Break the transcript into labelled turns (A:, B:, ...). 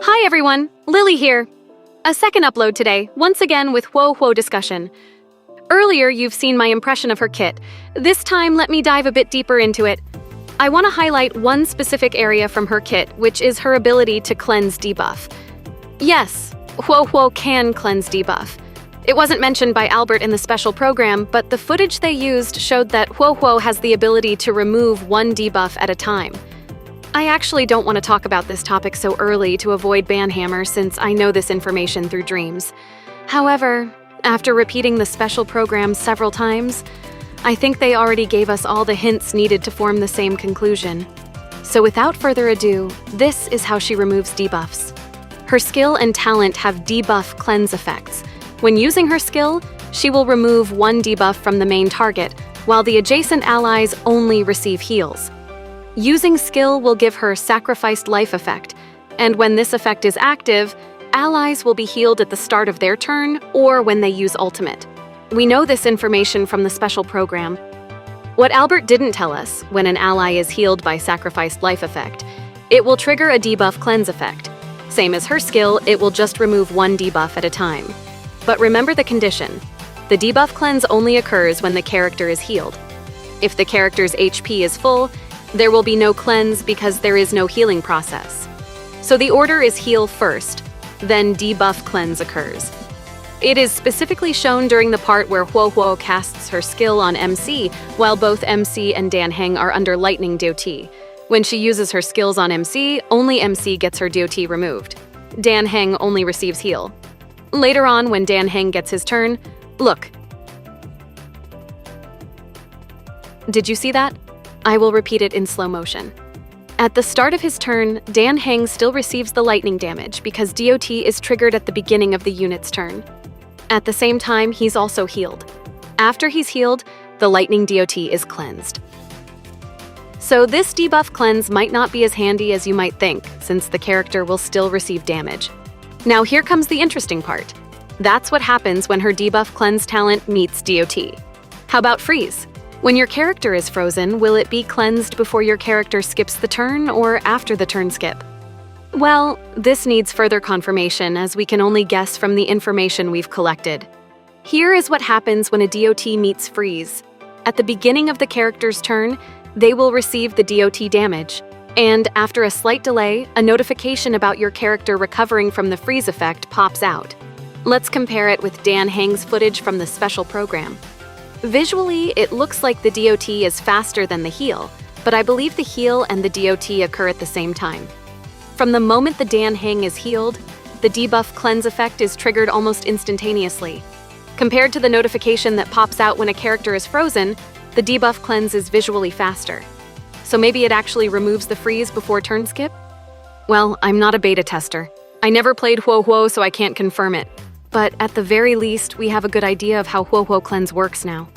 A: Hi everyone, Lily here. A second upload today, once again with HuoHuo discussion. Earlier you've seen my impression of her kit. This time let me dive a bit deeper into it. I want to highlight one specific area from her kit, which is her ability to cleanse debuff. Yes, HuoHuo can cleanse debuff. It wasn't mentioned by Albert in the special program, but the footage they used showed that HuoHuo has the ability to remove one debuff at a time. I actually don't want to talk about this topic so early to avoid banhammer since I know this information through dreams. However, after repeating the special program several times, I think they already gave us all the hints needed to form the same conclusion. So without further ado, this is how she removes debuffs. Her skill and talent have debuff cleanse effects. When using her skill, she will remove one debuff from the main target, while the adjacent allies only receive heals. Using skill will give her sacrificed life effect, and when this effect is active, allies will be healed at the start of their turn or when they use ultimate. We know this information from the special program. What Albert didn't tell us, when an ally is healed by sacrificed life effect, it will trigger a debuff cleanse effect. Same as her skill, it will just remove one debuff at a time. But remember the condition. The debuff cleanse only occurs when the character is healed. If the character's HP is full, there will be no cleanse because there is no healing process. So the order is heal first, then debuff cleanse occurs. It is specifically shown during the part where HuoHuo casts her skill on MC, while both MC and Dan Heng are under lightning DOT. When she uses her skills on MC, only MC gets her DOT removed. Dan Heng only receives heal. Later on, when Dan Heng gets his turn, look. Did you see that? I will repeat it in slow motion. At the start of his turn, Dan Heng still receives the lightning damage because DOT is triggered at the beginning of the unit's turn. At the same time, he's also healed. After he's healed, the lightning DOT is cleansed. So this debuff cleanse might not be as handy as you might think, since the character will still receive damage. Now here comes the interesting part. That's what happens when her debuff cleanse talent meets DOT. How about freeze? When your character is frozen, will it be cleansed before your character skips the turn or after the turn skip? Well, this needs further confirmation as we can only guess from the information we've collected. Here is what happens when a DOT meets freeze. At the beginning of the character's turn, they will receive the DOT damage, and after a slight delay, a notification about your character recovering from the freeze effect pops out. Let's compare it with Dan Heng's footage from the special program. Visually, it looks like the DOT is faster than the heal, but I believe the heal and the DOT occur at the same time. From the moment the Dan Heng is healed, the debuff cleanse effect is triggered almost instantaneously. Compared to the notification that pops out when a character is frozen, the debuff cleanse is visually faster. So maybe it actually removes the freeze before turn skip? Well, I'm not a beta tester. I never played HuoHuo, so I can't confirm it. But at the very least, we have a good idea of how HuoHuo cleanse works now.